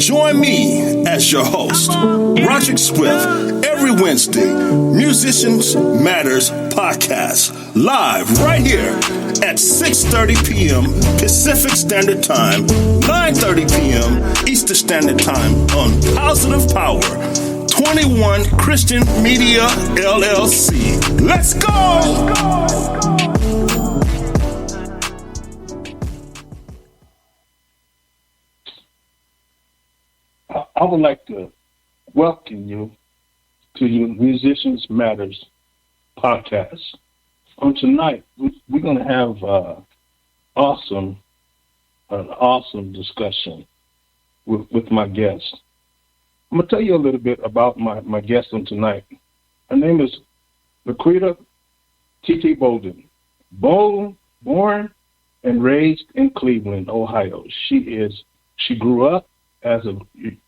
Join me as your host, Roderick Swift, every Wednesday, Musicians Matters podcast, live right here at 6:30 p.m. Pacific Standard Time, 9:30 p.m. Eastern Standard Time on Positive Power, 21 Christian Media LLC. Let's go! I would like to welcome you to the Musicians Matters podcast. On tonight, we're going to have an awesome discussion with my guest. I'm going to tell you a little bit about my guest on tonight. Her name is Lacretia Bolden. Born and raised in Cleveland, Ohio. She grew up as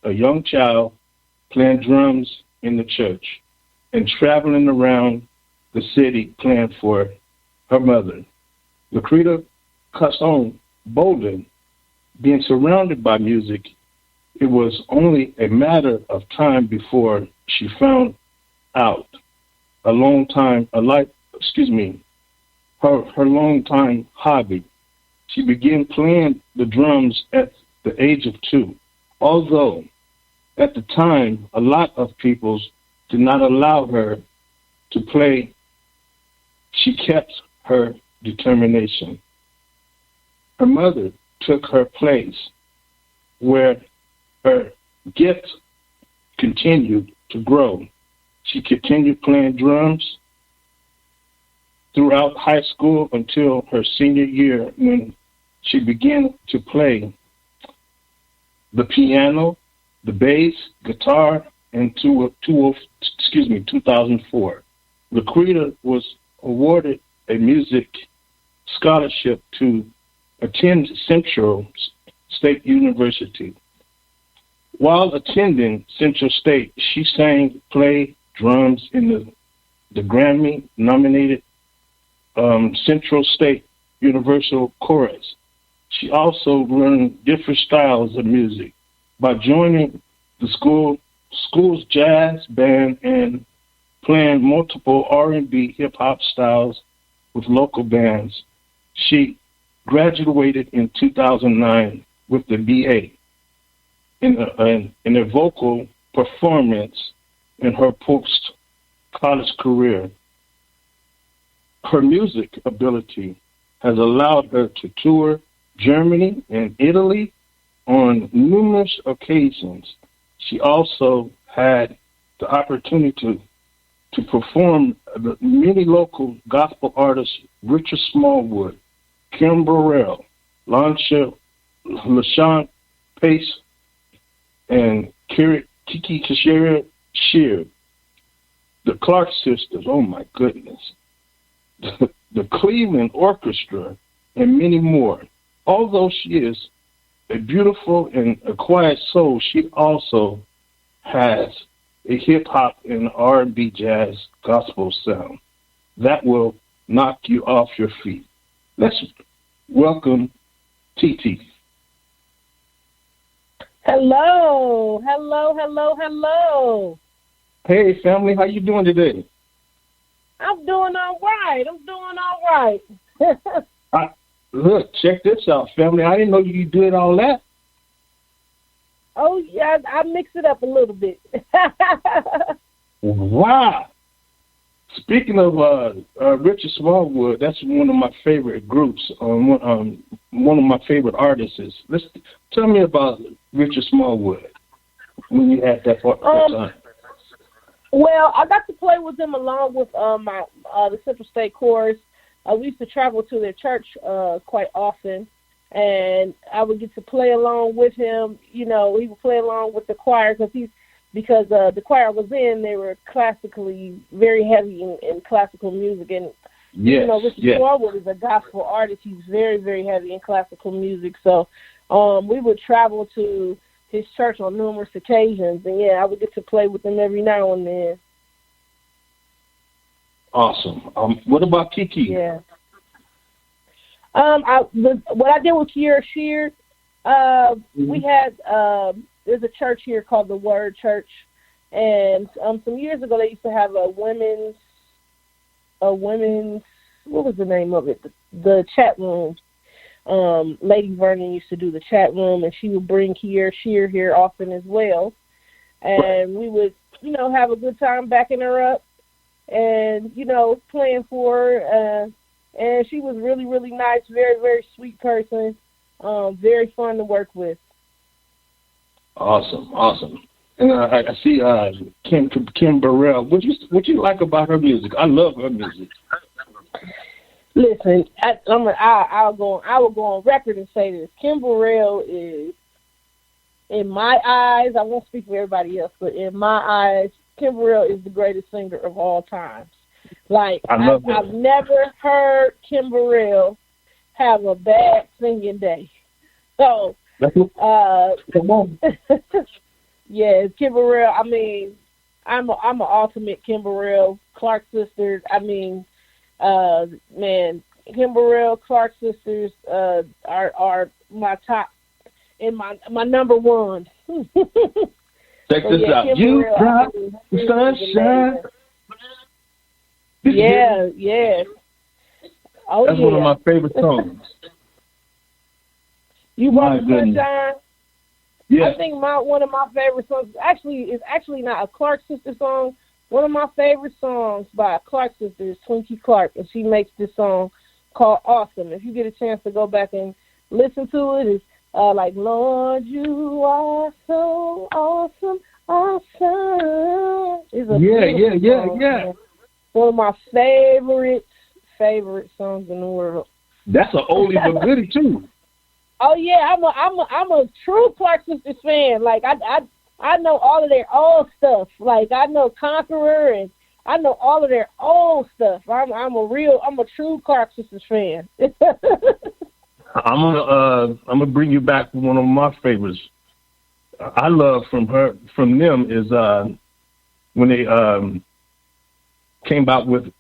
a young child playing drums in the church and traveling around the city playing for her mother. Lacretia Bolden, being surrounded by music, it was only a matter of time before she found out her long-time hobby. She began playing the drums at the age of 2. Although, at the time, a lot of people did not allow her to play, she kept her determination. Her mother took her place, where her gift continued to grow. She continued playing drums throughout high school until her senior year, when she began to play the piano, the bass, guitar, in 2004. Lacretia was awarded a music scholarship to attend Central State University. While attending Central State, she played drums in the Grammy-nominated Central State Universal Chorus. She also learned different styles of music by joining the school's jazz band and playing multiple R&B hip-hop styles with local bands. She graduated in 2009 with the BA in a vocal performance in her post-college career. Her music ability has allowed her to tour Germany and Italy on numerous occasions. She also had the opportunity to perform the many local gospel artists Richard Smallwood, Kim Burrell, LaShawn Pace, and Kiki Shear, the Clark sisters, oh my goodness, the Cleveland Orchestra, and many more. Although she is a beautiful and a quiet soul, she also has a hip-hop and R&B jazz gospel sound that will knock you off your feet. Let's welcome TT. Hello. Hey, family, how you doing today? I'm doing all right. Look, check this out, family. I didn't know you did all that. Oh, yeah, I mix it up a little bit. Wow. Speaking of Richard Smallwood, that's one of my favorite groups, one of my favorite artists. Tell me about Richard Smallwood when you had that time. Well, I got to play with them along with the Central State Chorus. We used to travel to their church quite often, and I would get to play along with him. You know, he would play along with the choir because the choir I was in, they were classically very heavy in classical music. And, yes, Richard Smallwood is a gospel artist. He's very, very heavy in classical music. So we would travel to his church on numerous occasions. And, yeah, I would get to play with him every now and then. Awesome. What about Kiki? Yeah. What I did with Kiera Shear, we had it there's a church here called the Word Church, and some years ago they used to have a women's what was the name of it? The chat room. Lady Vernon used to do the chat room, and she would bring Sheer here often as well, and we would have a good time backing her up, and playing for her. And she was really, really nice, very, very sweet person, very fun to work with. Awesome. And I see Kim Burrell. What you like about her music? I love her music. Listen, I will go on record and say this. Kim Burrell is, in my eyes, I won't speak for everybody else, but in my eyes, Kim Burrell is the greatest singer of all time. Like, I've never heard Kim Burrell have a bad singing day. So, come on. Yeah, Kim Burrell. I mean, I'm an ultimate Kim Burrell, Clark sisters. I mean, man, Kim Burrell, Clark sisters are my top and my number one. Check this out. Kim you brought the sunshine. Yeah. Oh, that's one of my favorite songs. You brought the sunshine. Yeah. I think one of my favorite songs is actually not a Clark sister song. One of my favorite songs by a Clark sister is Twinkie Clark, and she makes this song called Awesome. If you get a chance to go back and listen to it, it's like, Lord, you are so awesome. It's a song, man. One of my favorite songs in the world. That's an oldie but goodie too. Oh yeah, I'm a true Clark Sisters fan. Like I know all of their old stuff. Like I know Conqueror, and I know all of their old stuff. I'm a true Clark Sisters fan. I'm gonna bring you back to one of my favorites. I love from them is when they came back with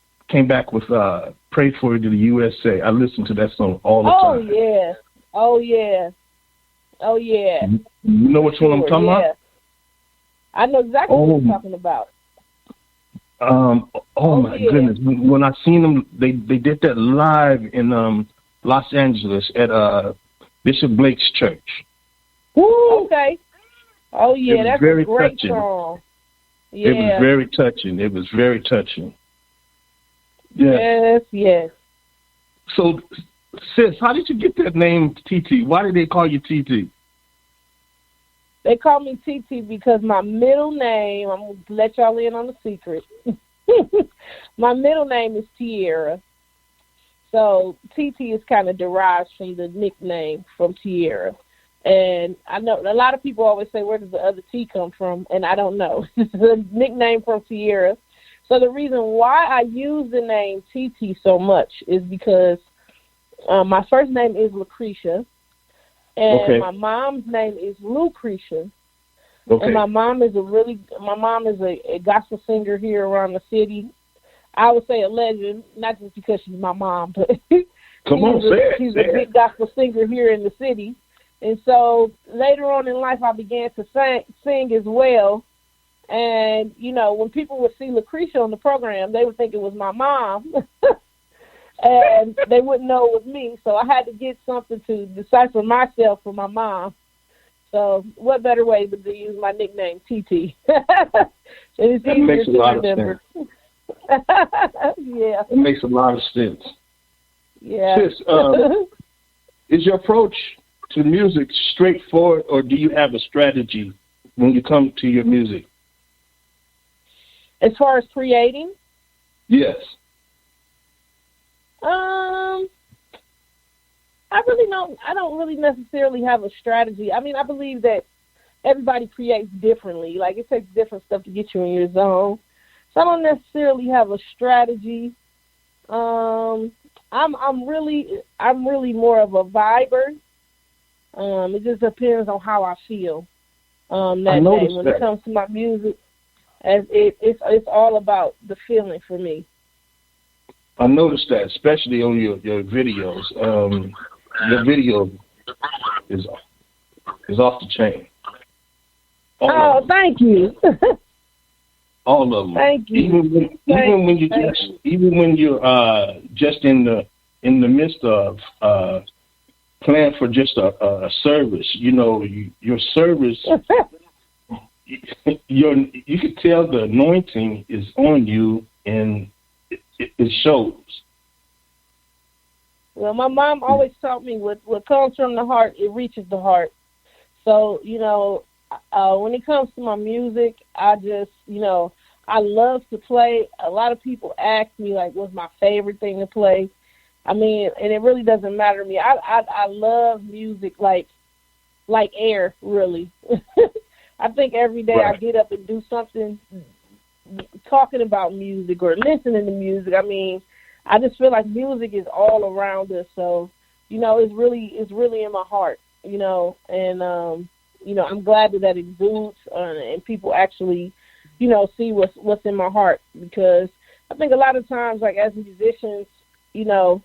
"Pray for You to the USA." I listen to that song all the time. Oh yeah. You know which one I'm talking about? I know exactly what you're talking about. My goodness! When I seen them, they did that live in Los Angeles at Bishop Blake's church. Woo! Okay. Oh yeah, that's very a great touching. song. Yeah. It was very touching. Yeah. Yes. So, sis, how did you get that name TT? Why did they call you TT? They call me TT because my middle name, I'm going to let y'all in on the secret. My middle name is Tierra. So TT is kind of derived from the nickname from Tierra. And I know a lot of people always say, where does the other T come from? And I don't know. It's a nickname from Tierra. So the reason why I use the name TT so much is because my first name is Lacretia, and my mom's name is Lucretia. Okay. And my mom is a gospel singer here around the city. I would say a legend, not just because she's my mom, but she's a big gospel singer here in the city. And so later on in life, I began to sing as well. And, when people would see Lacretia on the program, they would think it was my mom. And they wouldn't know it was me. So I had to get something to decipher myself for my mom. So what better way than to use my nickname, TT? It's easier to remember. Yeah. It makes a lot of sense. Yeah. Sis, is your approach to music straightforward, or do you have a strategy when you come to your music? As far as creating? Yes. I don't really necessarily have a strategy. I mean, I believe that everybody creates differently. Like, it takes different stuff to get you in your zone. So I don't necessarily have a strategy. I'm really more of a viber. It just depends on how I feel that day. When it comes to my music, it's all about the feeling for me. I noticed that, especially on your videos. Your video is off the chain. Oh, thank you. All of them. Thank you. Even when you're just in the midst of plan for just a service, your service, you could tell the anointing is on you, and it shows. Well, my mom always taught me what comes from the heart, it reaches the heart. So, when it comes to my music, I just, I love to play. A lot of people ask me, like, what's my favorite thing to play? I mean, and it really doesn't matter to me. I love music like air, really. I think every day I get up and do something talking about music or listening to music. I mean, I just feel like music is all around us. So, it's really in my heart, and, I'm glad that exudes and people actually, see what's in my heart, because I think a lot of times, like as musicians, it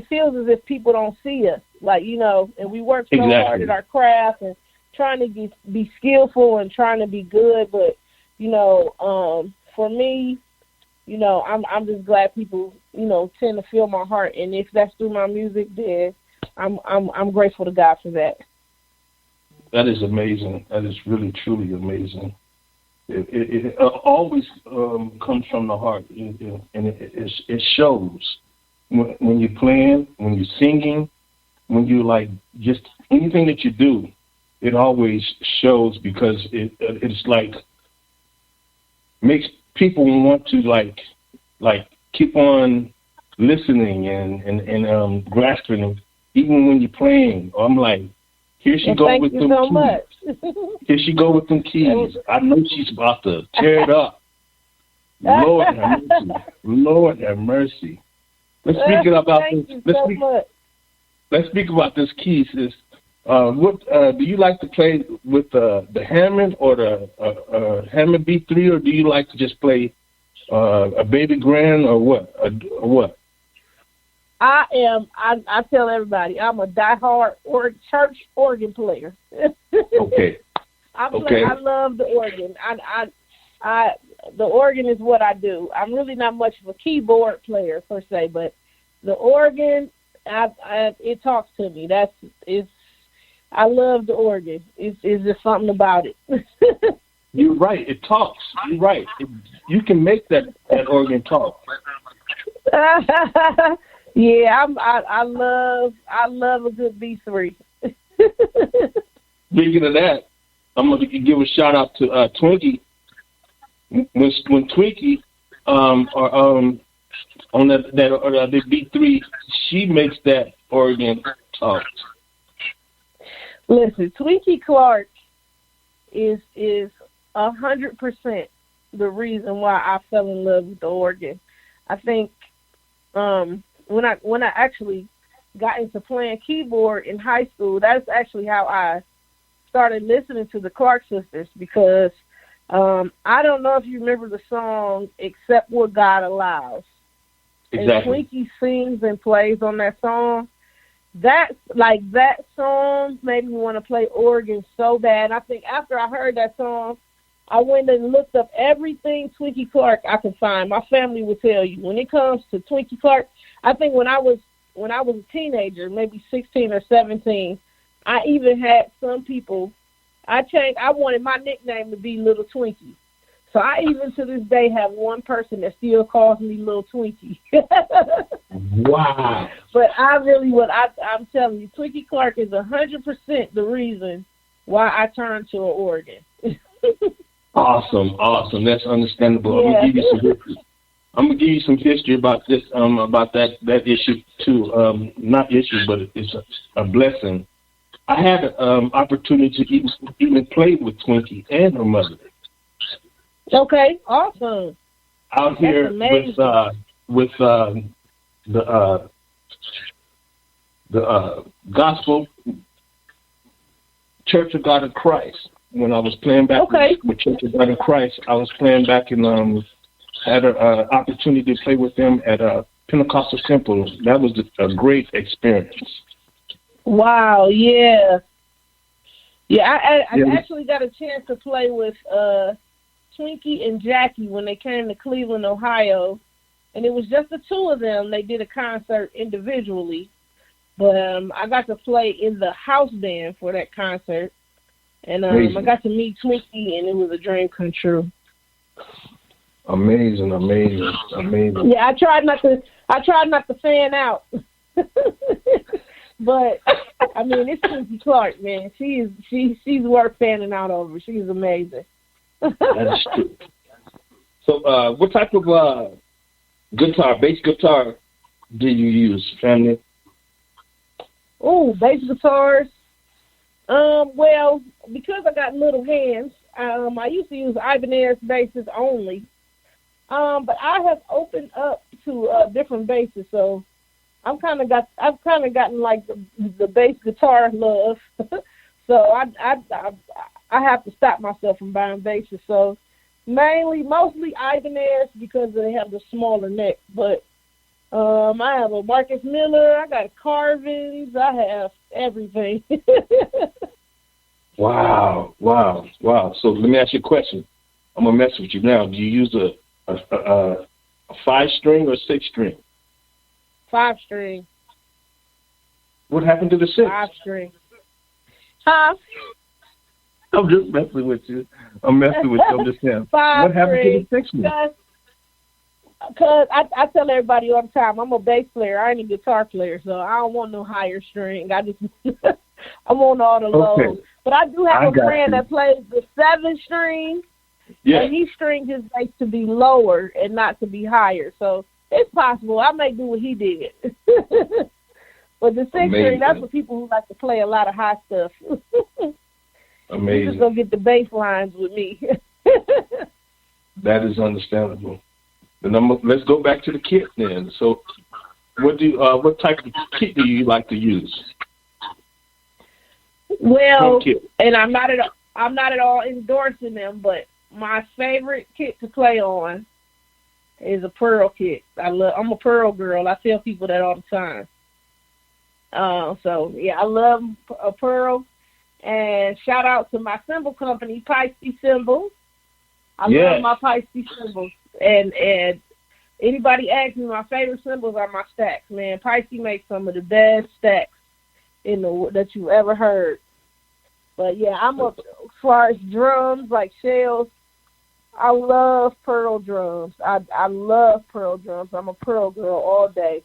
feels as if people don't see us, like, and we work so hard at our craft and trying to be skillful and trying to be good. But, for me, I'm just glad people, tend to feel my heart. And if that's through my music, then I'm grateful to God for that. That is amazing. That is really, truly amazing. It always comes from the heart, and it shows when you're playing, when you're singing, when you like just anything that you do. It always shows, because it's like makes people want to like keep on listening and grasping it, even when you're playing. I'm like, here she go with them keys. Here she go with them keys. I know she's about to tear it up. Lord have mercy. Lord have mercy. Let's speak about this. Let's speak about this keys. What do you like to play with the Hammond or the Hammond B3, or do you like to just play a baby grand, or what? I tell everybody, I'm a diehard church organ player. Okay. I love the organ. The organ is what I do. I'm really not much of a keyboard player per se, but the organ, it talks to me. I love the organ. It's just something about it. You're right. It talks. You're right. You can make that organ talk. Yeah, I love a good B3. Speaking of that, I'm gonna give a shout out to Twinkie. When Twinkie on that B3, she makes that organ talk. Listen, Twinkie Clark is 100% the reason why I fell in love with the organ. I think when I actually got into playing keyboard in high school, that's actually how I started listening to the Clark sisters, because I don't know if you remember the song "Except What God Allows." Exactly. And Twinkie sings and plays on that song. That song made me want to play organ so bad. I think after I heard that song, I went and looked up everything Twinkie Clark I could find. My family will tell you, when it comes to Twinkie Clark, I think when I was a teenager, maybe 16 or 17, I even had some people. I wanted my nickname to be Little Twinkie. So I even to this day have one person that still calls me Little Twinkie. Wow. But I'm telling you, Twinkie Clark is 100% the reason why I turned to an organ. Awesome. That's understandable. Yeah. I'm gonna give you some history about this, about that issue too. Not issue, but it's a blessing. I had an opportunity to even play with Twinkie and her mother. Okay, awesome. Out here with the Gospel Church of God in Christ. When I was playing back with Church of God in Christ, I was playing back and had an opportunity to play with them at a Pentecostal temple. That was a great experience. Wow, yeah. Yeah, I actually got a chance to play with Twinkie and Jackie when they came to Cleveland, Ohio, and it was just the two of them. They did a concert individually, but I got to play in the house band for that concert, and I got to meet Twinkie, and it was a dream come true. Amazing. Yeah, I tried not to fan out. But I mean, it's Twinkie Clark, man. She's worth fanning out over. She's amazing. That's true. So, what type of bass guitar, do you use, family? Oh, bass guitars. Well, because I got little hands, I used to use Ibanez basses only. But I have opened up to different basses, so I've kind of gotten like the bass guitar love. So I have to stop myself from buying basses. So mostly Ibanez because they have the smaller neck. But I have a Marcus Miller. I got Carvins. I have everything. Wow. So let me ask you a question. I'm gonna mess with you now. Do you use a 5-string or 6-string? 5-string. What happened to the 6? 5-string. Huh? I'm just messing with you. I'm just saying. What happened to the 6-string? Because I tell everybody all the time, I'm a bass player. I ain't a guitar player, so I don't want no higher string. I want all the lows. Okay. But I do have a friend that plays the 7-string. Yeah. And he stringed his bass to be lower and not to be higher. So it's possible. I may do what he did. But the 6-string, that's for people who like to play a lot of high stuff. Amazing. You're just going to get the bass lines with me. That is understandable. Let's go back to the kit then. So what type of kit do you like to use? Well, and I'm not at all endorsing them, but my favorite kit to play on is a Pearl kit. I'm a Pearl girl. I tell people that all the time. So yeah, I love a Pearl. And shout out to my cymbal company, Pisces Cymbals. I love my Pisces cymbals. And anybody asks me, my favorite cymbals are my stacks. Man, Pisces makes some of the best stacks that you've ever heard. But yeah, I'm up as far as drums like shells. I love Pearl drums. I love Pearl drums. I'm a Pearl girl all day.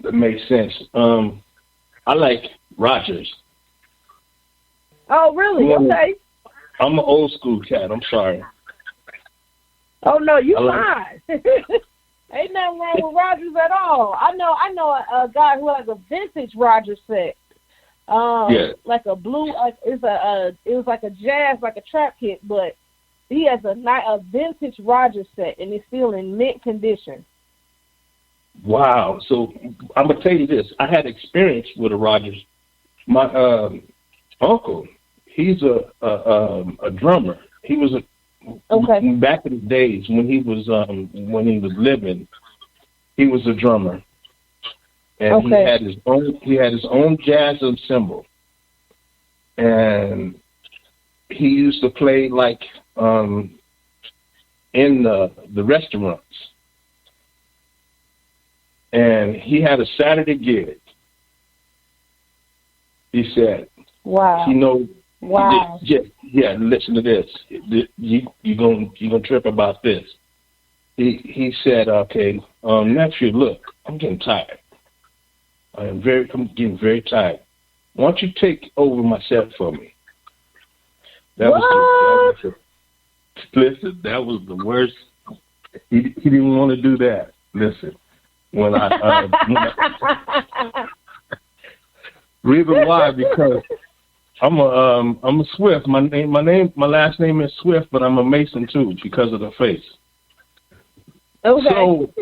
That makes sense. I like Rogers. Oh, really? Okay. I'm an old school cat. I'm sorry. Oh no, you fine. Ain't nothing wrong with Rogers at all. I know a guy who has a vintage Rogers set. Like a blue. It was like a jazz, like a trap kit, but he has a vintage Rogers set, and it's still in mint condition. Wow. So I'm gonna tell you this. I had experience with a Rogers. My uncle, he's a drummer. He was back in the days when he was living. He was a drummer, and he had his own jazz ensemble, and he used to play like in the restaurants. And he had a Saturday gig. He said, "Wow, wow, yeah. Listen to this. You're gonna trip about this." He said, "Okay, nephew, look, I'm getting tired. I'm getting very tired. Why don't you take over my set for me?" That was the worst. He didn't want to do that. Listen. When reason why, because I'm a Swift. My last name is Swift, but I'm a Mason too because of the face. Okay. So,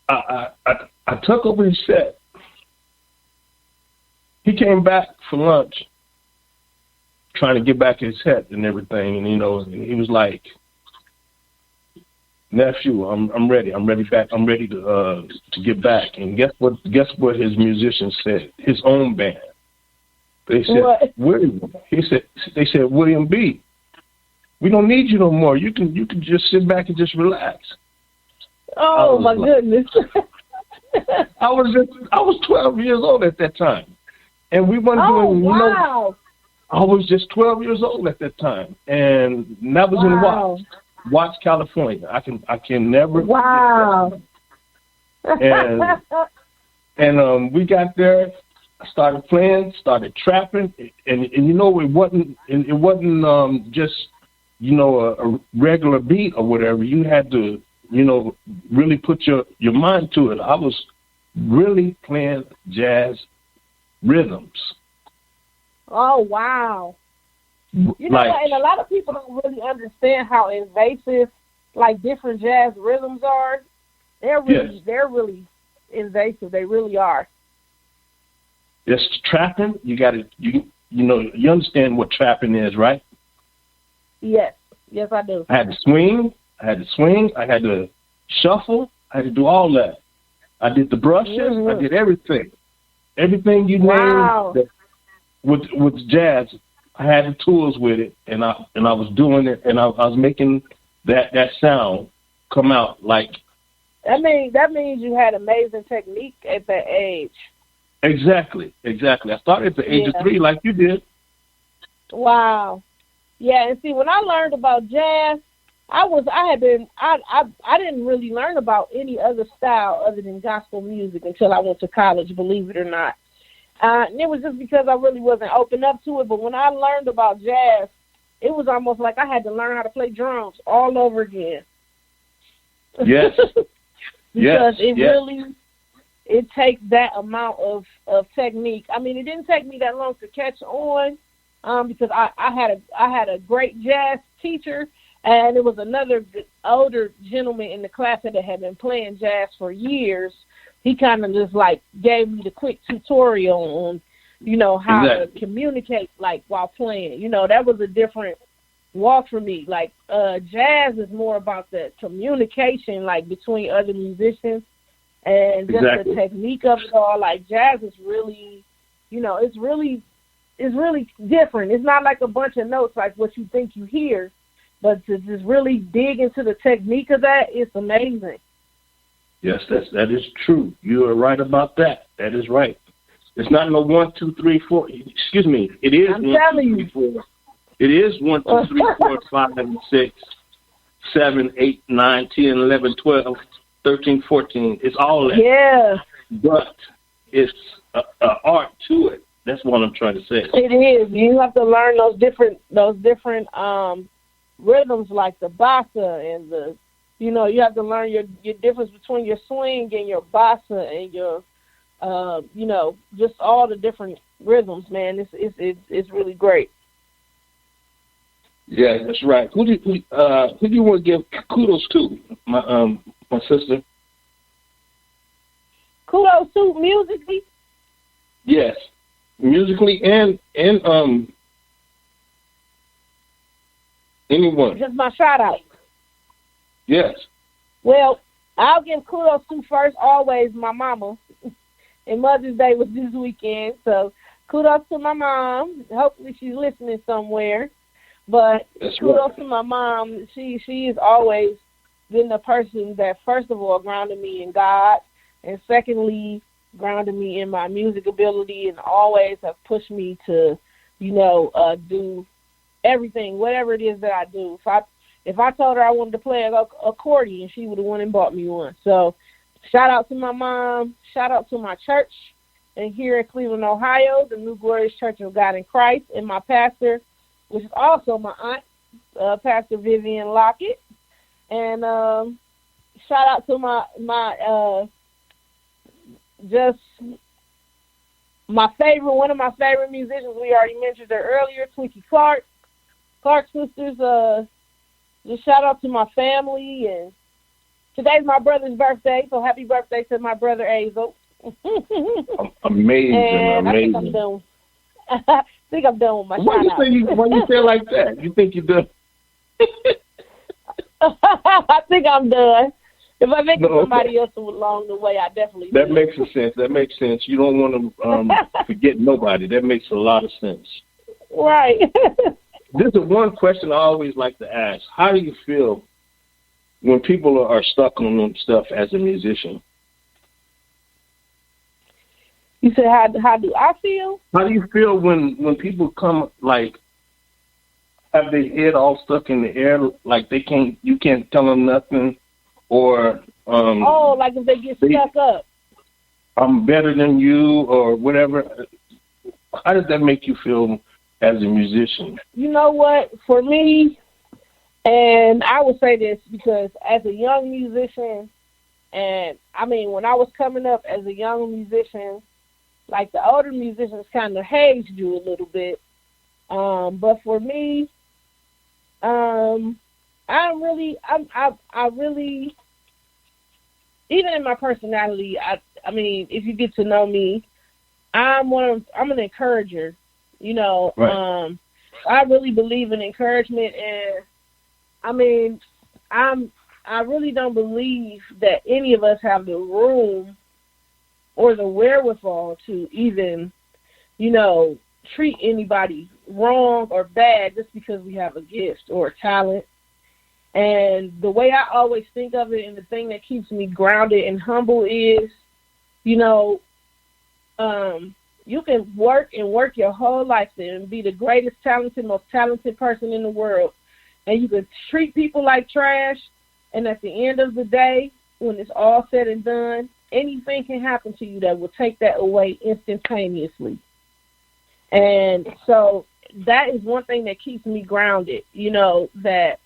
I took over his set. He came back for lunch, trying to get back his set and everything, and he was like, "Nephew, I'm ready. I'm ready back. I'm ready to get back." And guess what his musicians said? His own band. They said, what? William. They said, William B., we don't need you no more. You can just sit back and just relax. Oh my goodness. I was 12 years old at that time. And we weren't doing, wow. I was just 12 years old at that time. And that was in Watts, California. I can never forget that. And we got there, started playing, started trapping, and you know, it wasn't just, you know, a regular beat or whatever. You had to, you know, really put your mind to it. I was really playing jazz rhythms. Oh, wow. You know, and a lot of people don't really understand how invasive, like, different jazz rhythms are. They're really invasive. They really are. It's trapping. You got to, you understand what trapping is, right? Yes. Yes, I do. I had to swing. I had to shuffle. I had to do all that. I did the brushes. Mm-hmm. I did everything. Everything you named with jazz, I had the tools with it, and I was doing it, and I was making that sound come out like. That means you had amazing technique at that age. Exactly. I started at the age of 3, like you did. Wow. Yeah, and see, when I learned about jazz, I didn't really learn about any other style other than gospel music until I went to college, believe it or not. And it was just because I really wasn't open up to it. But when I learned about jazz, it was almost like I had to learn how to play drums all over again. Yes. Because it takes that amount of technique. I mean, it didn't take me that long to catch on because I had a great jazz teacher, and it was another older gentleman in the class that had been playing jazz for years. He kind of just like gave me the quick tutorial on, you know, how to communicate like while playing. You know, that was a different walk for me. Like jazz is more about the communication like between other musicians and just the technique of it all. Like jazz is really, you know, it's really different. It's not like a bunch of notes like what you think you hear, but to just really dig into the technique of that, it's amazing. Yes, that is true. You are right about that. That is right. It's not no 1, 2, 3, 4. Excuse me. It is I'm 1, 2, telling 3, 4. It is 1, 2, 3, 4, 5, 6, 7, 8, 9, 10, 11, 12, 13, 14. It's all that. Yeah. But it's an art to it. That's what I'm trying to say. It is. You have to learn those different rhythms like the bossa and the. You know, you have to learn your difference between your swing and your bossa and your, you know, just all the different rhythms, man. It's really great. Yeah, that's right. Who do you want to give kudos to? My sister. Kudos to musically. Yes, musically and anyone. Just my shout out. Yes. Well, I'll give kudos to first always my mama. And Mother's Day was this weekend, so kudos to my mom. Hopefully she's listening somewhere. But kudos to my mom. She has always been the person that, first of all, grounded me in God, and secondly, grounded me in my music ability, and always have pushed me to, you know, do everything, whatever it is that I do. If I told her I wanted to play an accordion, she would have went and bought me one. So shout out to my mom. Shout out to my church and here in Cleveland, Ohio, the New Glorious Church of God in Christ, and my pastor, which is also my aunt, Pastor Vivian Lockett. And shout out to my just my favorite, one of my favorite musicians. We already mentioned her earlier, Twinkie Clark. Clark sisters, just shout out to my family, and today's my brother's birthday, so happy birthday to my brother Azel. Amazing, and amazing. I think I'm done with my why shout out. Why you say it like that? You think you're done? I think I'm done. If I think of somebody else along the way, I definitely That do. makes sense. That makes sense. You don't want to forget nobody. That makes a lot of sense. Right. This is one question I always like to ask. How do you feel when people are stuck on them stuff as a musician? You said, how do I feel? How do you feel when people come, like, have their head all stuck in the air, like you can't tell them nothing, or like if they get stuck up. I'm better than you, or whatever. How does that make you feel as a musician? You know what? For me, and I would say this because as a young musician, and I mean when I was coming up as a young musician, like the older musicians kind of hazed you a little bit. But for me, I really, even in my personality, I mean, if you get to know me, I'm an encourager, you know. Right. I really believe in encouragement, and I mean, I really don't believe that any of us have the room or the wherewithal to even, you know, treat anybody wrong or bad just because we have a gift or a talent. And the way I always think of it, and the thing that keeps me grounded and humble is, you know, you can work your whole life and be the greatest talented, most talented person in the world, and you can treat people like trash, and at the end of the day, when it's all said and done, anything can happen to you that will take that away instantaneously. And so that is one thing that keeps me grounded, you know, that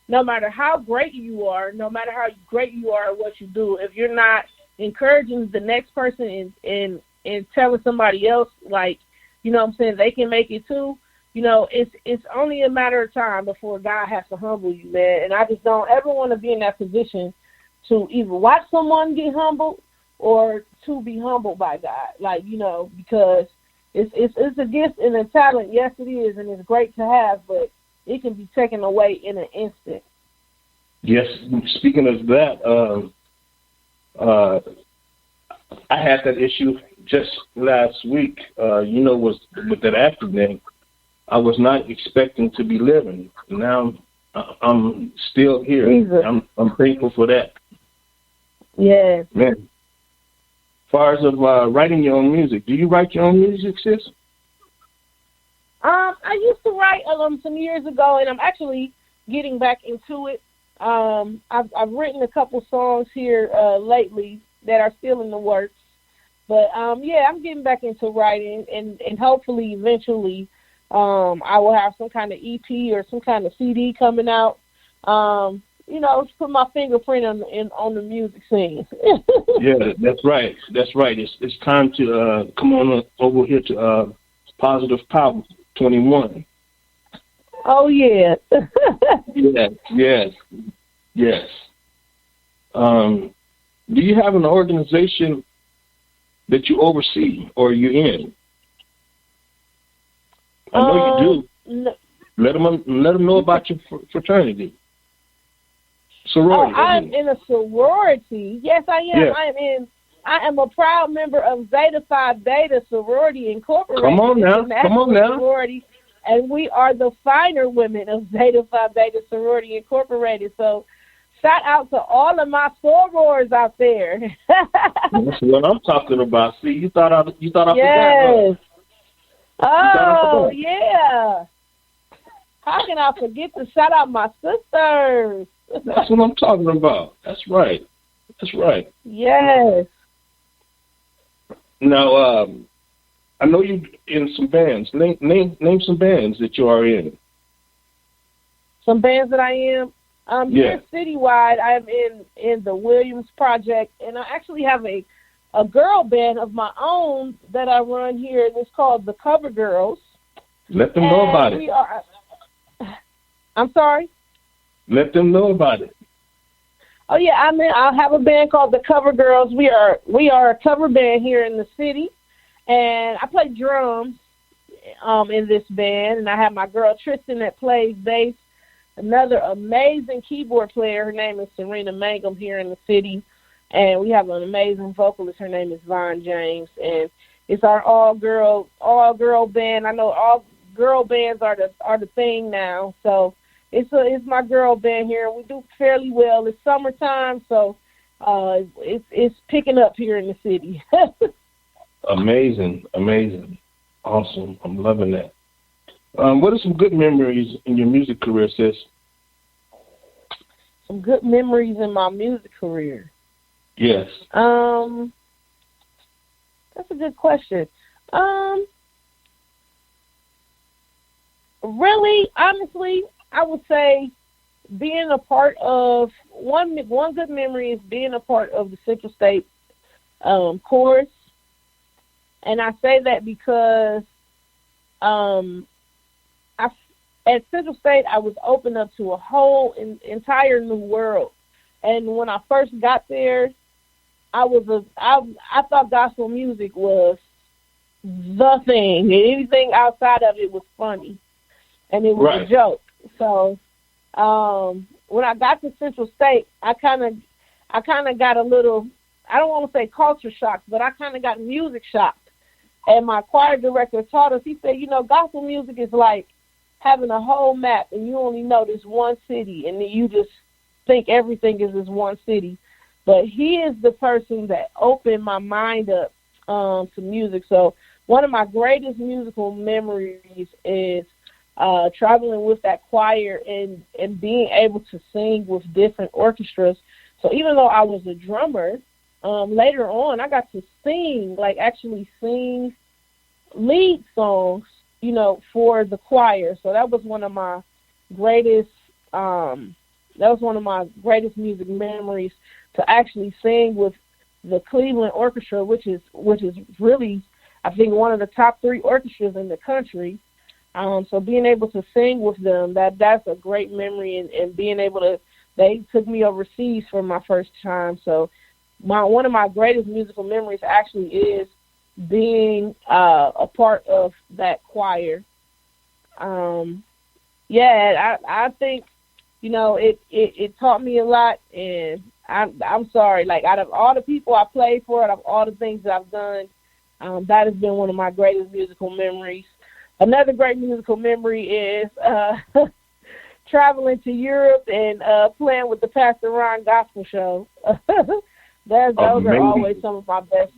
no matter how great you are, no matter how great you are at what you do, if you're not encouraging the next person and telling somebody else, like, you know what I'm saying, they can make it too, you know, it's only a matter of time before God has to humble you, man. And I just don't ever want to be in that position to either watch someone get humbled or to be humbled by God, like, you know, because it's a gift and a talent. Yes, it is, and it's great to have, but it can be taken away in an instant. Yes, speaking of that, I had that issue just last week, you know, was with that accident. I was not expecting to be living. Now I'm still here. Jesus. I'm thankful for that. Yes. Man. As far as writing your own music, do you write your own music, sis? I used to write some years ago, and I'm actually getting back into it. I've written a couple songs here lately that are still in the works. But, yeah, I'm getting back into writing, and hopefully eventually I will have some kind of EP or some kind of CD coming out, you know, to put my fingerprint on the music scene. Yeah, that's right. That's right. It's time to come on over here to Positive Power 21. Oh, yeah. Yes. Do you have an organization that you oversee or you're in? I know you do. No. Let them know about your fraternity. Sorority. I'm in a sorority. Yes, I am. Yeah. I am a proud member of Zeta Phi Beta Sorority Incorporated. Come on now. Sorority, and we are the finer women of Zeta Phi Beta Sorority Incorporated. So shout out to all of my sorors out there. That's what I'm talking about. See, you thought I forgot. Yes. Oh, yeah. How can I forget to shout out my sisters? That's what I'm talking about. That's right. Yes. Now, I know you in some bands. Name some bands that you are in. Some bands that I am. Here citywide, I'm in the Williams Project, and I actually have a girl band of my own that I run here. It's called the Cover Girls. Let them know about it. I'm sorry? Let them know about it. Oh yeah, I have a band called the Cover Girls. We are a cover band here in the city, and I play drums in this band, and I have my girl Tristan that plays bass. another amazing keyboard player. Her name is Serena Mangum here in the city. And we have an amazing vocalist. Her name is Vaughn James. And it's our all-girl band. I know all girl bands are the thing now. So it's my girl band here. We do fairly well. It's summertime, so it's picking up here in the city. Amazing. Awesome. I'm loving that. What are some good memories in your music career, sis? Some good memories in my music career. Yes. That's a good question. Really, honestly, I would say being a part of one good memory is being a part of the Central State chorus, and I say that because at Central State I was opened up to a whole entire new world, and when I first got there, I thought gospel music was the thing, and anything outside of it was funny, and it was a joke. So when I got to Central State, I kind of got a little, I don't want to say culture shock, but I kind of got music shocked. And my choir director taught us, he said, gospel music is like having a whole map and you only know this one city, and then you just think everything is this one city. But he is the person that opened my mind up to music. So one of my greatest musical memories is traveling with that choir and being able to sing with different orchestras. So even though I was a drummer, later on I got to actually sing lead songs, for the choir. So that was one of my greatest music memories, to actually sing with the Cleveland Orchestra, which is really, I think, one of the top 3 orchestras in the country. So being able to sing with them, that's a great memory, and being able to, they took me overseas for my first time. So one of my greatest musical memories actually is being a part of that choir. I think, it taught me a lot, and I'm sorry, like out of all the people I played for, out of all the things that I've done, that has been one of my greatest musical memories. Another great musical memory is traveling to Europe and playing with the Pastor Ron Gospel Show. Those are always some of my best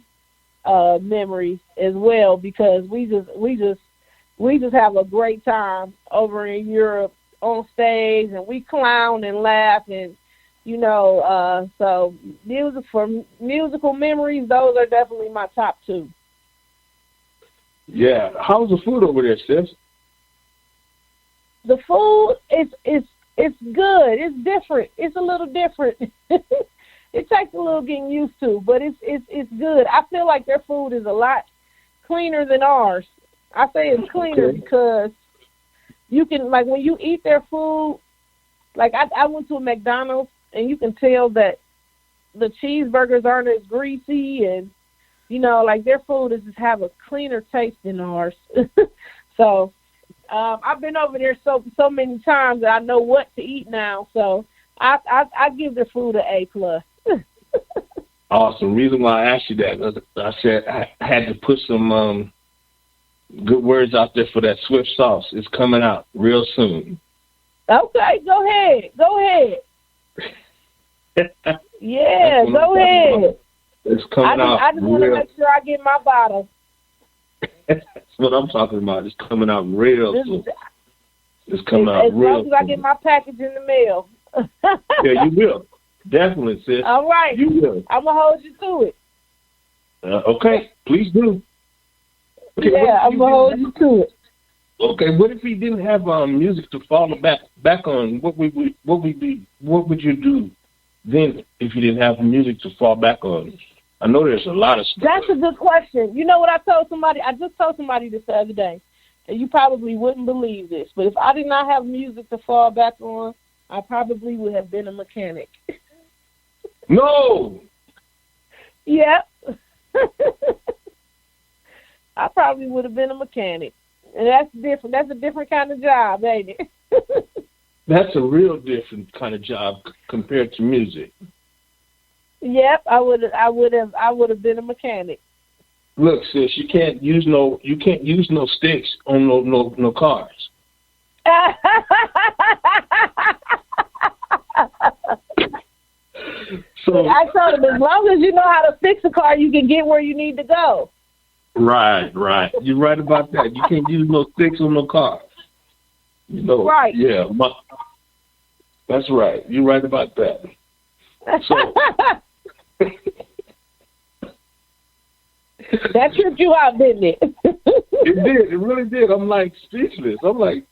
memories as well, because we just have a great time over in Europe on stage, and we clown and laugh, and so musical memories, those are definitely my top 2. Yeah. How's the food over there, sis? The food is good. It's different. It's a little different. It takes a little getting used to, but it's good. I feel like their food is a lot cleaner than ours. I say it's cleaner because you can, like, when you eat their food, like I went to a McDonald's, and you can tell that the cheeseburgers aren't as greasy, and like their food is just have a cleaner taste than ours. So I've been over there so many times that I know what to eat now. So I give their food an A+. Awesome. Reason why I asked you that, I said I had to put some good words out there for that Swift sauce. It's coming out real soon. Okay, go ahead. Yeah, go ahead. It's coming out. I just want to make sure I get my bottle. That's what I'm talking about. It's coming out real soon. It's coming out real soon. As long as I get my package in the mail. Yeah, you will. Definitely, sis. All right. You will. I'm going to hold you to it. Okay, please do. Okay, yeah, I'm going to hold you to it. Okay, what if you didn't have music to fall back on? What would you do then if you didn't have music to fall back on? I know there's a lot of stuff. That's a good question. You know what I told somebody? I just told somebody this the other day, and you probably wouldn't believe this, but if I did not have music to fall back on, I probably would have been a mechanic. No! Yep. I probably would have been a mechanic. And that's different. That's a different kind of job, ain't it? That's a real different kind of job compared to music. Yep, I would have been a mechanic. Look, sis, you can't use no sticks on no cars. So I told him, as long as you know how to fix a car, you can get where you need to go. Right. You're right about that. You can't use no sticks on no car. You know, right. Yeah, that's right. You're right about that. So that tripped you out, didn't it? It did. It really did. I'm like speechless. I'm like,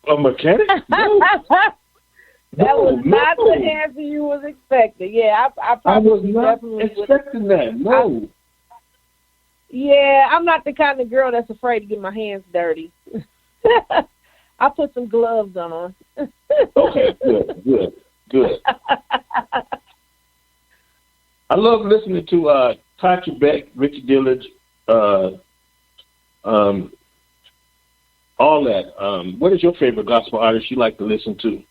a mechanic? No. That was not the answer you was expecting. Yeah, I was not expecting that. No. Yeah, I'm not the kind of girl that's afraid to get my hands dirty. I put some gloves on. Okay, good. I love listening to Patrick Beck, Ricky Dillard, all that. What is your favorite gospel artist you like to listen to?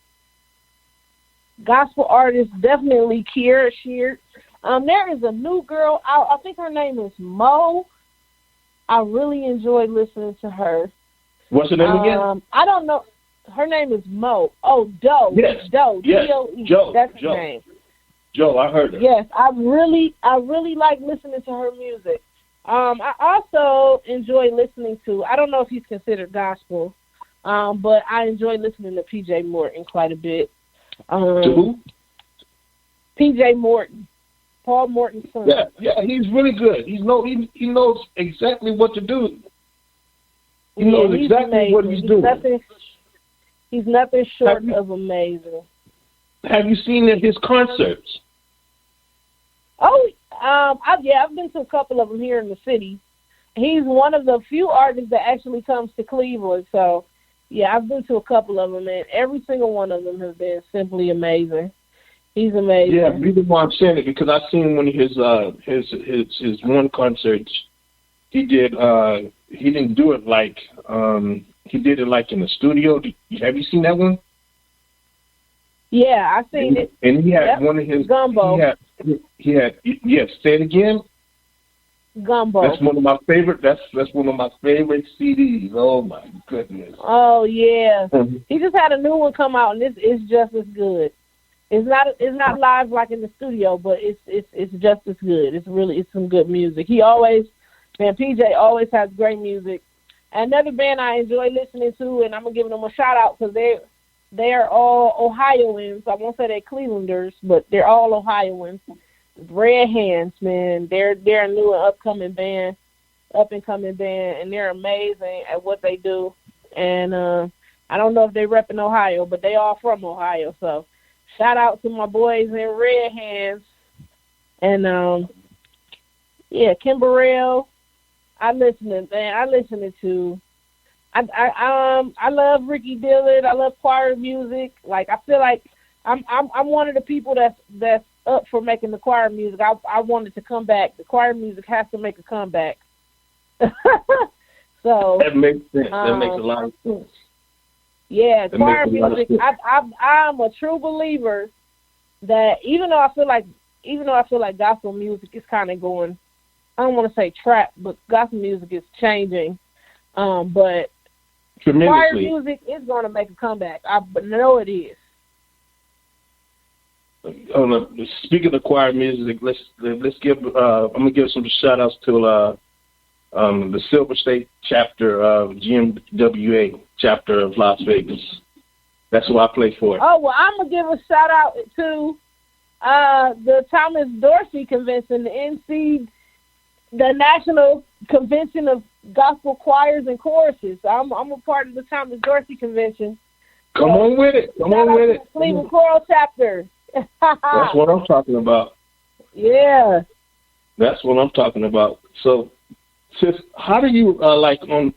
Gospel artist, definitely Kiera Sheard. There is a new girl out. I think her name is Mo. I really enjoy listening to her. What's her name again? I don't know. Her name is Mo. Oh, Doe. Yes. Doe. Yes. D-O-E. Joe. That's her Joe. name. Joe, I heard her. Yes, I really like listening to her music. I also enjoy listening to, I don't know if he's considered gospel, but I enjoy listening to P.J. Morton quite a bit. To who? P.J. Morton. Paul Morton's son. Yeah, he's really good. He knows exactly what to do. He knows exactly what he's doing. He's nothing short of amazing. Have you seen his concerts? Oh, I've been to a couple of them here in the city. He's one of the few artists that actually comes to Cleveland. So, yeah, I've been to a couple of them, and every single one of them has been simply amazing. He's amazing. Yeah, the reason why I'm saying it because I've seen one of his one concerts. He did. He didn't do it like he did it like in the studio. Have you seen that one? Yeah, I've seen it. And he had one of his Gumbo. He had yes. Say it again. Gumbo. That's one of my favorite. That's one of my favorite CDs. Oh my goodness. Oh yeah. He just had a new one come out, and it's just as good. It's not live like in the studio, but it's just as good. It's some good music. PJ always has great music. Another band I enjoy listening to, and I'm gonna give them a shout out because they're all Ohioans. I won't say they're Clevelanders, but they're all Ohioans. Red Hands, man, they're a new and up and coming band, and they're amazing at what they do. And I don't know if they rep in Ohio, but they all from Ohio. So shout out to my boys in Red Hands, and Kim Burrell. I listen to. I love Ricky Dillard. I love choir music. Like I feel like I'm one of the people that's up for making the choir music. I want it to come back. The choir music has to make a comeback. So that makes sense. That makes a lot of sense. Yeah, choir music. I'm a true believer that even though I feel like gospel music is kind of going, I don't want to say trap, but gospel music is changing. But choir music is going to make a comeback. I know it is. Speaking of choir music, let's give. I'm gonna give some shout outs to the Silver State chapter of GMWA chapter of Las Vegas. That's who I play for. Oh well, I'm gonna give a shout out to the Thomas Dorsey Convention, the National Convention of Gospel Choirs and Choruses. I'm a part of the Thomas Dorsey Convention. Come on with it. Cleveland Choral Chapter. That's what I'm talking about. Yeah. That's what I'm talking about. So, sis, how do you like on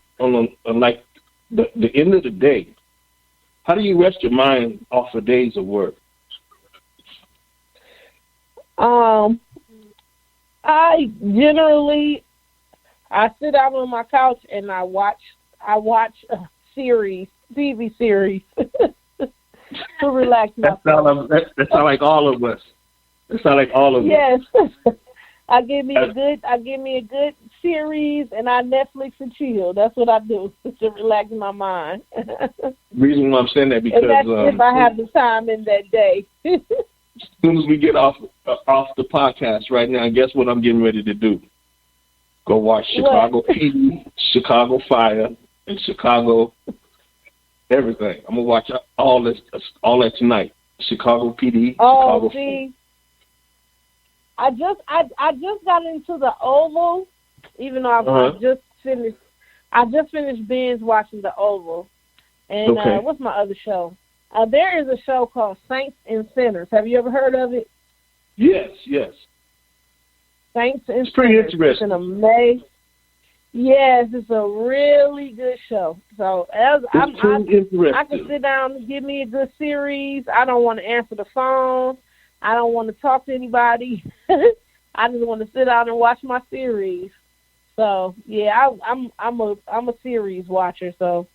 like the end of the day? How do you rest your mind off of days of work? I generally sit down on my couch and I watch a TV series. to relax myself. That sound like all of us. That sound like all of us. Yes. I give me a good series, and I Netflix and chill. That's what I do to relax my mind. Reason why I'm saying that because and that's if I have the time in that day. As soon as we get off the podcast right now, guess what I'm getting ready to do? Go watch Chicago PD, Chicago Fire, and Chicago everything. I'm gonna watch all that tonight. Chicago PD, Chicago see, I just got into the Oval, even though I just finished binge watching the Oval. And what's my other show? There is a show called Saints and Sinners. Have you ever heard of it? Yes. Saints and Sinners. It's pretty interesting. It's an amazing. Yes, it's a really good show. So I can sit down and give me a good series. I don't want to answer the phone. I don't want to talk to anybody. I just want to sit down and watch my series. So yeah, I'm a series watcher. So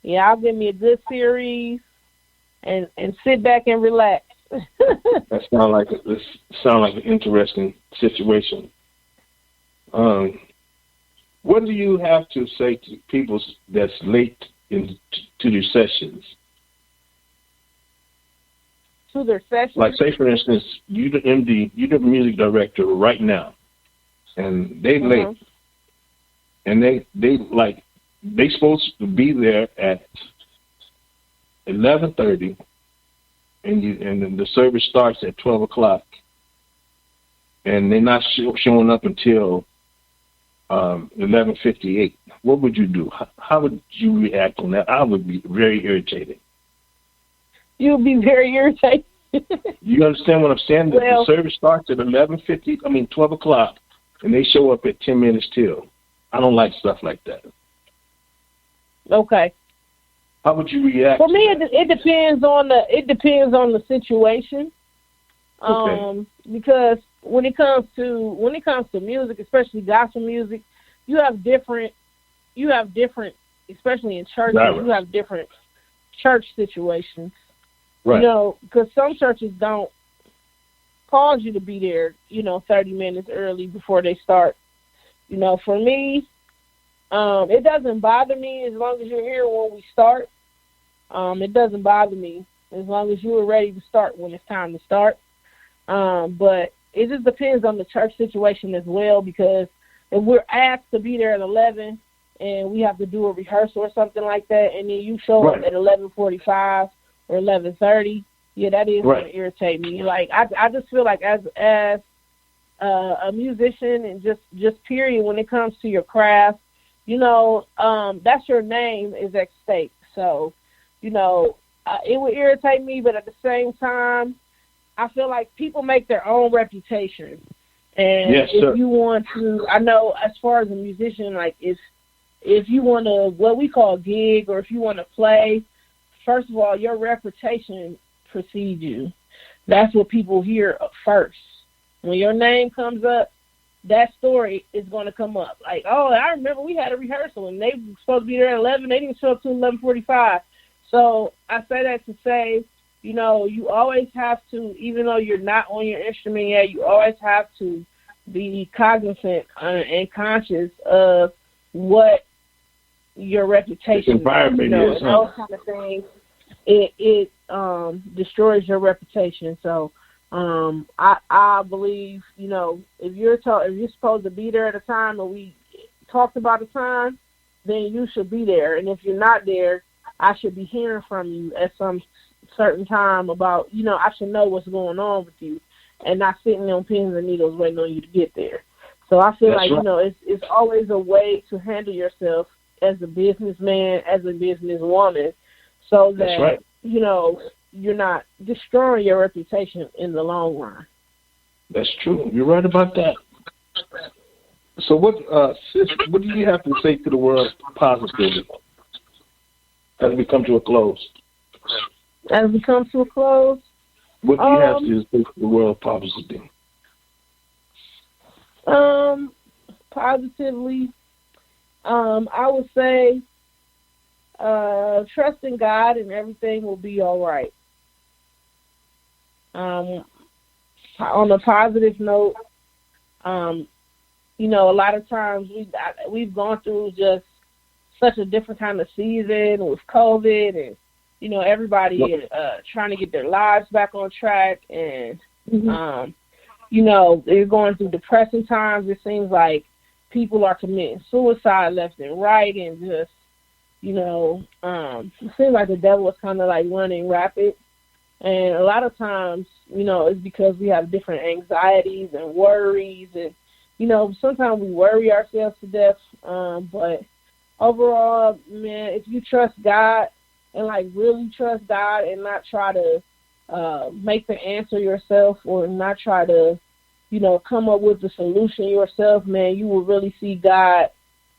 yeah, I'll give me a good series and sit back and relax. That sounds like an interesting situation. What do you have to say to people that's late to their sessions? To their sessions? Like, say, for instance, you the MD, you the music director right now, and they late, and they supposed to be there at 11:30, and then the service starts at 12 o'clock, and they're not showing up until 11:58. What would you do? How would you react on that? I would be very irritated. You'd be very irritated. You understand what I'm saying? The service starts at 12 o'clock, and they show up at 10 minutes till. I don't like stuff like that. Okay. How would you react? For me, it depends on the situation. Because when it comes to music, especially gospel music, you have different, especially in churches, you have different church situations. Right. You know, because some churches don't cause you to be there, 30 minutes early before they start. For me, it doesn't bother me as long as you're here when we start. It doesn't bother me as long as you are ready to start when it's time to start. But it just depends on the church situation as well, because if we're asked to be there at 11 and we have to do a rehearsal or something like that, and then you show up at 11:45 or 11:30, that is going to irritate me. Like, I just feel like as a musician and just period, when it comes to your craft, that's your name is at stake. So, it would irritate me, but at the same time, I feel like people make their own reputation. And if you want to, I know as far as a musician, like if you want to, what we call gig, or if you want to play, first of all, your reputation precedes you. That's what people hear first. When your name comes up, that story is going to come up. Like, oh, I remember we had a rehearsal and they were supposed to be there at 11. They didn't show up till 11:45. So I say that to say, you always have to, even though you're not on your instrument yet, you always have to be cognizant and conscious of what your reputation environment is. And those kind of things. It destroys your reputation. So I believe, if you're supposed to be there at a time and we talked about a time, then you should be there. And if you're not there, I should be hearing from you at some certain time about, I should know what's going on with you, and not sitting on pins and needles waiting on you to get there. So I feel it's always a way to handle yourself as a businessman, as a businesswoman, so that, you're not destroying your reputation in the long run. That's true. You're right about that. So what do you have to say to the world positively as we come to a close? As we come to a close? What do you have to say to the world positively? Positively, I would say trust in God and everything will be all right. On a positive note, you know, a lot of times we've gone through just such a different kind of season with COVID, and you know, everybody is trying to get their lives back on track, and you know, they're going through depressing times. It seems like people are committing suicide left and right, and just, you know, it seems like the devil is kind of like running rapid. And a lot of times, you know, it's because we have different anxieties and worries, and you know, sometimes we worry ourselves to death. But overall, man, if you trust God and like really trust God and not try to make the answer yourself, or not try to, you know, come up with the solution yourself, man, you will really see God's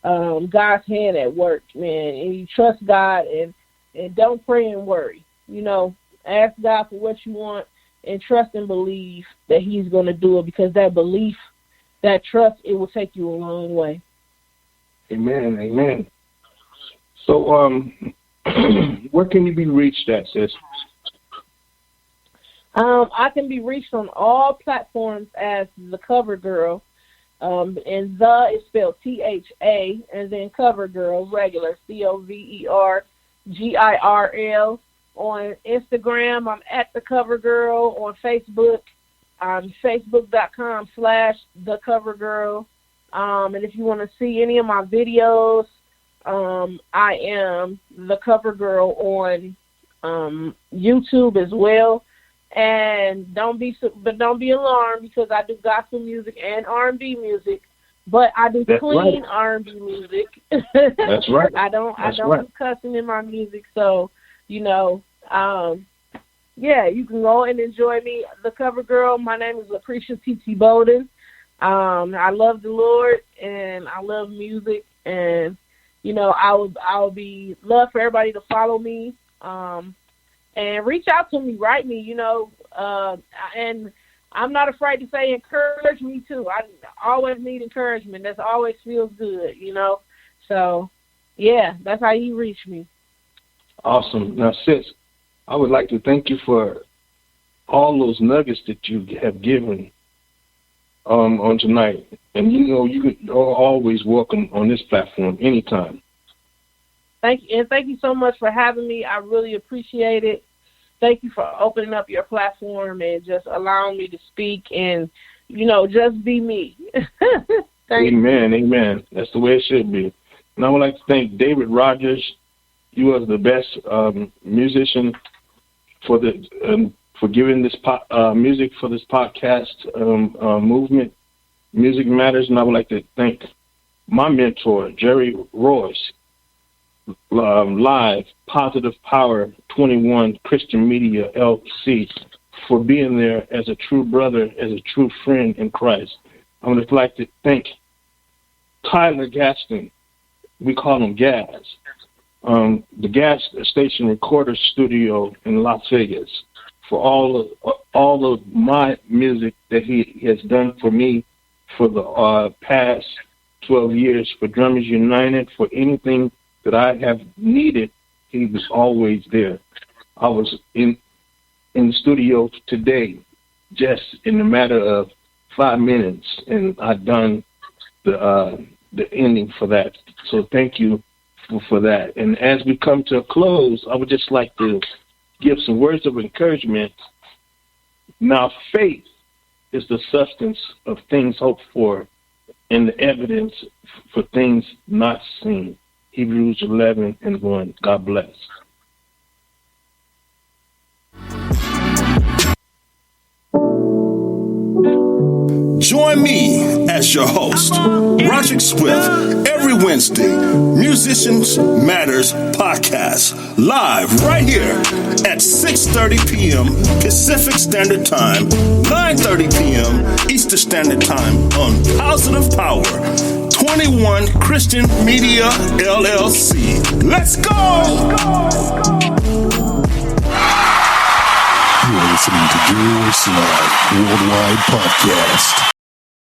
hand at work, man. And you trust God, and don't pray and worry. You know, ask God for what you want and trust and believe that He's going to do it, because that belief, that trust, it will take you a long way. Amen. Amen. So, where can you be reached at, sis? I can be reached on all platforms as The Cover Girl, and the is spelled THA, and then Cover Girl, regular, COVERGIRL. On Instagram, I'm at The Cover Girl. On Facebook, I'm facebook.com/The Cover Girl. And if you want to see any of my videos, I am The Cover Girl on YouTube as well. And don't be alarmed, because I do gospel music and R&B music, but I do clean R&B music. That's right. I don't do cussing in my music, so you know, yeah, you can go and enjoy me, The Cover Girl. My name is Lacretia Bolden. I love the Lord, and I love music, and you know, I would love for everybody to follow me. And reach out to me, write me, you know, and I'm not afraid to say encourage me too. I always need encouragement. That always feels good, you know. So, yeah, that's how you reach me. Awesome. Now, sis, I would like to thank you for all those nuggets that you have given on tonight. And, you know, you're always welcome on this platform anytime. Thank you, and thank you so much for having me. I really appreciate it. Thank you for opening up your platform and just allowing me to speak and, you know, just be me. Amen, amen. That's the way it should be. And I would like to thank David Rogers. You are the best musician for giving this music for this podcast movement, Music Matters. And I would like to thank my mentor, Jerry Royce. Live Positive Power 21 Christian Media LC, for being there as a true brother, as a true friend in Christ. I would like to thank Tyler Gaston. We call him Gaz. The Gas Station Recorder Studio in Las Vegas, for all of my music that he has done for me for the past 12 years, for Drummers United, for anything that I have needed. He was always there. I was in the studio today, just in a matter of 5 minutes, and I've done the ending for that. So thank you for that. And as we come to a close, I would just like to give some words of encouragement. Now, faith is the substance of things hoped for, and the evidence for things not seen. Hebrews 11:1. God bless. Join me as your host, Roger Swift, every Wednesday, Musicians Matters Podcast, live right here at 6:30 p.m. Pacific Standard Time, 9:30 p.m. Eastern Standard Time on Positive Power 21 Christian Media LLC. Let's go! You're listening to Gears Live Worldwide Podcast.